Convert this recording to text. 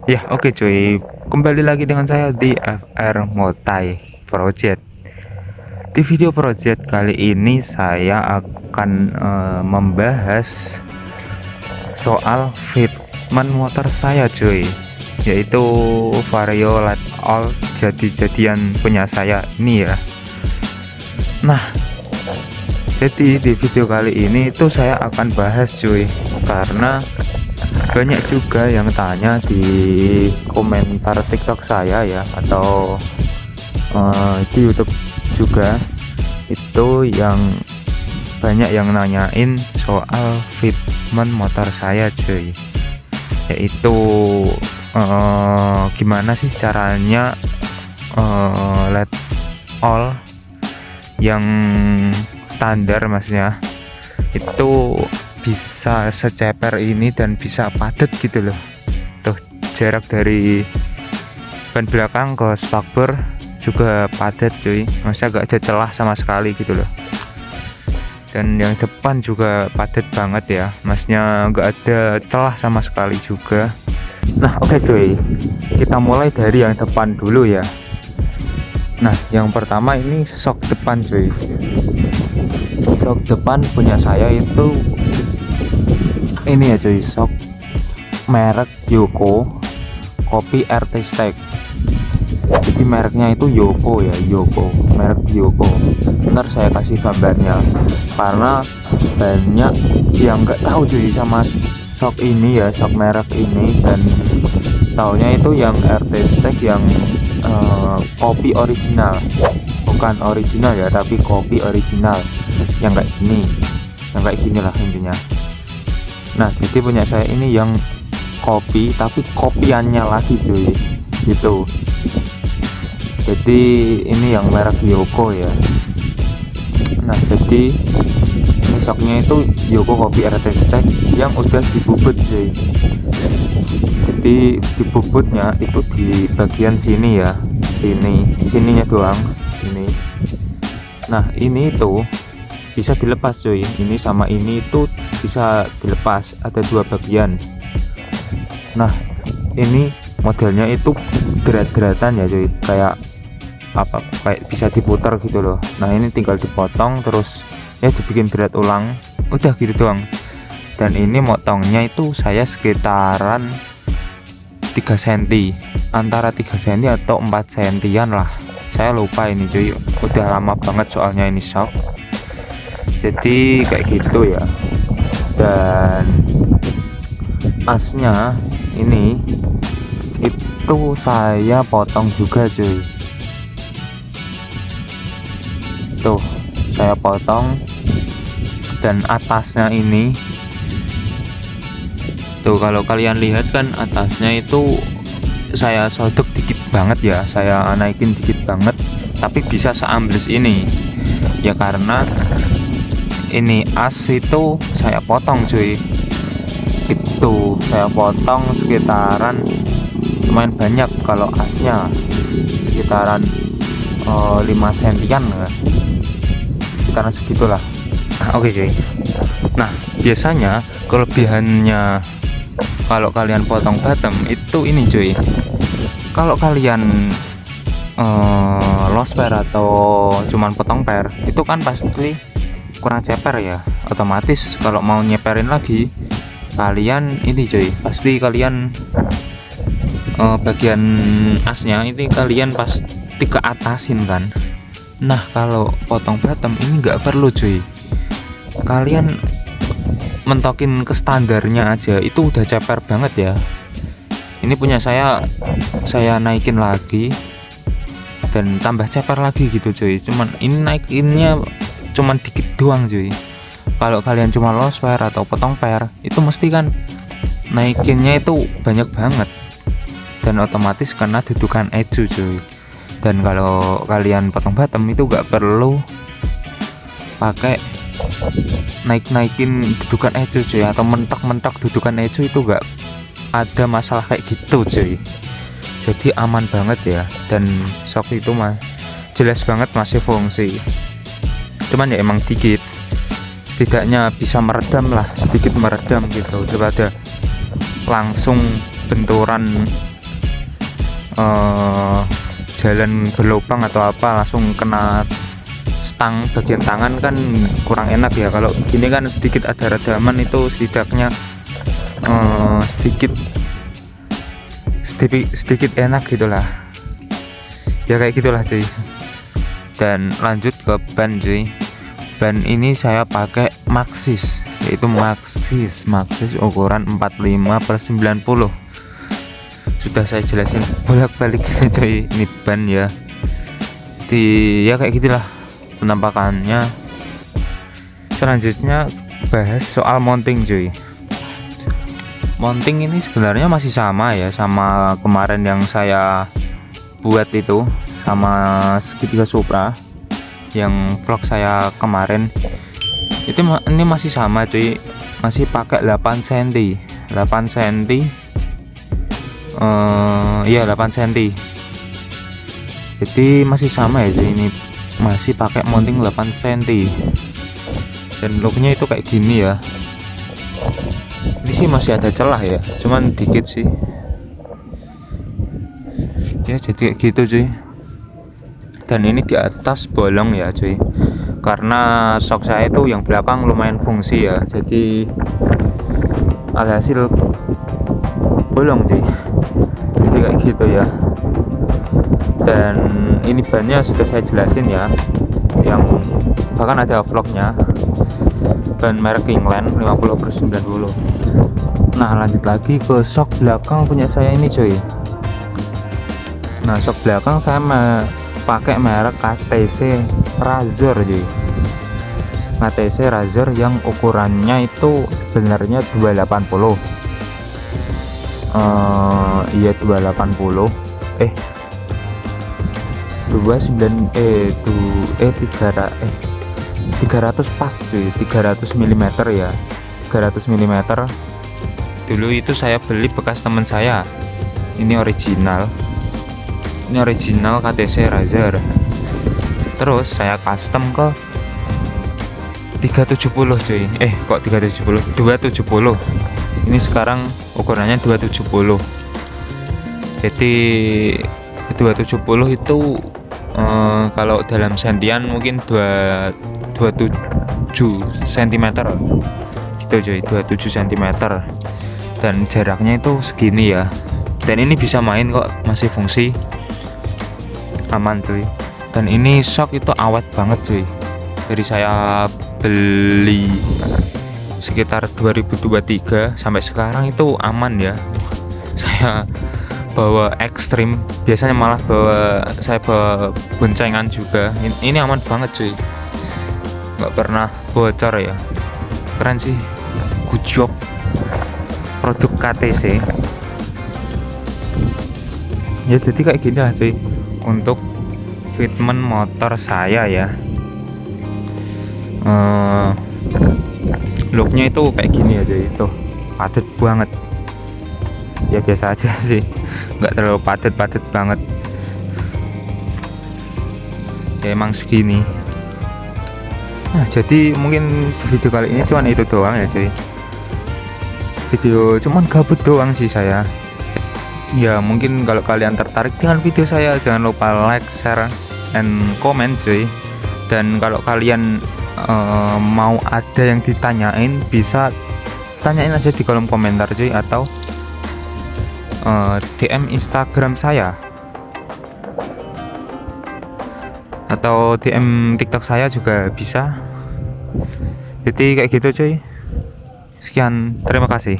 Ya, oke cuy, kembali lagi dengan saya di FR Motai Project. Di video project kali ini saya akan membahas soal fitment motor saya cuy, yaitu Vario Let All jadi-jadian punya saya ini ya. Nah, jadi di video kali ini itu saya akan bahas cuy, karena banyak juga yang tanya di komentar TikTok saya ya, atau di YouTube juga, itu yang banyak yang nanyain soal fitment motor saya cuy, yaitu gimana sih caranya let all yang standar, maksudnya itu bisa seceper ini dan bisa padat gitu loh. Tuh, jarak dari ban belakang ke spakbor juga padat cuy, maksudnya gak ada celah sama sekali gitu loh. Dan yang depan juga padat banget ya, maksudnya gak ada celah sama sekali juga. Nah oke cuy, kita mulai dari yang depan dulu ya. Nah yang pertama ini shock depan cuy. Shock depan punya saya itu ini ya cuy, shock merek Yoko Kopi RT Stack. Jadi mereknya itu Yoko ya, Yoko, merek Yoko. Ntar saya kasih gambarnya, karena banyak yang nggak tahu cuy sama shock ini ya, shock merek ini, dan taunya itu yang RT Stack yang kopi original, bukan original ya, tapi kopi original yang kayak gini lah intinya. Nah jadi punya saya ini yang kopi tapi kopiannya lagi cuy gitu. Jadi ini yang merek Yoko ya. Nah jadi ini shocknya itu Yoko Kopi RT Stack yang udah dibubut cuy. Jadi dibubutnya itu di bagian sini ya, sininya doang ini. Nah ini tuh bisa dilepas cuy, ini sama ini itu bisa dilepas, ada dua bagian. Nah ini modelnya itu derat-deratan ya cuy, kayak apa, kayak bisa diputar gitu loh. Nah ini tinggal dipotong terus ya dibikin derat ulang, udah gitu doang. Dan ini motongnya itu saya sekitaran 3 cm, antara 3 cm atau 4 cm lah, saya lupa ini cuy, udah lama banget soalnya ini shock. Jadi kayak gitu ya. Dan asnya ini itu saya potong juga cuy, tuh saya potong. Dan atasnya ini tuh, kalau kalian lihat kan atasnya itu saya sodok dikit banget ya, saya naikin dikit banget, tapi bisa seambles ini ya, karena ini as itu saya potong cuy, itu saya potong sekitaran lumayan banyak, kalau asnya sekitaran 5 cm ya, sekitaran segitulah. Oke cuy. Nah biasanya kelebihannya kalau kalian potong bottom itu ini cuy, kalau kalian lost pair atau cuman potong pair itu kan pasti kurang ceper ya, otomatis kalau mau nyeperin lagi kalian ini cuy, pasti kalian bagian asnya ini kalian pasti ke atasin kan. Nah kalau potong bottom ini nggak perlu cuy, kalian mentokin ke standarnya aja itu udah ceper banget ya. Ini punya saya naikin lagi dan tambah ceper lagi gitu cuy, cuman ini naikinnya cuman dikit doang cuy. Kalau kalian cuma lost pair atau potong pair itu mesti kan naikinnya itu banyak banget, dan otomatis kena dudukan eju cuy. Dan kalau kalian potong bottom itu nggak perlu pakai naikin dudukan ecu cuy, atau mentok dudukan ecu, itu nggak ada masalah kayak gitu cuy. Jadi aman banget ya, dan shock itu mah jelas banget masih fungsi, cuman ya emang dikit, setidaknya bisa meredam lah, sedikit meredam gitu, daripada langsung benturan jalan berlubang atau apa langsung kena stang bagian tangan, kan kurang enak ya. Kalau gini kan sedikit ada redaman, itu setidaknya sedikit enak gitulah ya, kayak gitulah cuy. Dan lanjut ke ban cuy. Ban ini saya pakai Maxxis, yaitu Maxxis ukuran 45/90. Sudah saya jelasin bolak-balik cuy, ini ban ya. Ya kayak gitulah penampakannya. Selanjutnya bahas soal mounting cuy. Mounting ini sebenarnya masih sama ya, sama kemarin yang saya buat itu, sama segitiga Supra yang vlog saya kemarin itu. Ini masih sama cuy, masih pakai 8 cm. Iya 8 cm, jadi masih sama ya cuy, ini masih pakai mounting 8 cm. Dan looknya itu kayak gini ya. Ini sih masih ada celah ya, cuman dikit sih ya, jadi kayak gitu cuy. Dan ini di atas bolong ya cuy, karena shock saya itu yang belakang lumayan fungsi ya, jadi alhasil bolong cuy, jadi kayak gitu ya. Dan ini bannya sudah saya jelasin ya, yang bahkan ada vlognya, ban merek Kingland 50/90. Nah lanjut lagi ke shock belakang punya saya ini cuy. Nah shock belakang saya pakai merek KTC Razor cuy. KTC Razor yang ukurannya itu sebenarnya 280. Iya 280. 300 pas cuy, 300 mm ya, 300 mm. Dulu itu saya beli bekas teman saya. Ini original KTC Razor. Terus saya custom ke 370 cuy. Kok 370? 270. Ini sekarang ukurannya 270. Jadi 270 itu kalau dalam sentian mungkin 27 cm gitu cuy, 27 cm. Dan jaraknya itu segini ya. Dan ini bisa main kok, masih fungsi, aman cuy. Dan ini shock itu awet banget cuy. Jadi saya beli sekitar 2023 sampai sekarang itu aman ya. Saya bawa ekstrim, biasanya malah saya bawa boncengan juga. Ini aman banget cuy, nggak pernah bocor ya. Keren sih, good job produk KTC ya. Jadi kayak gini lah cuy untuk fitment motor saya ya. Looknya itu kayak gini aja, itu padat banget ya, biasa aja sih, nggak terlalu padat banget ya, emang segini. Nah jadi mungkin video kali ini cuman itu doang ya cuy, video cuman gabut doang sih saya ya. Mungkin kalau kalian tertarik dengan video saya, jangan lupa like, share, and comment cuy. Dan kalau kalian mau ada yang ditanyain, bisa tanyain aja di kolom komentar cuy, atau DM Instagram saya, atau DM TikTok saya juga bisa. Jadi kayak gitu cuy. Sekian, terima kasih.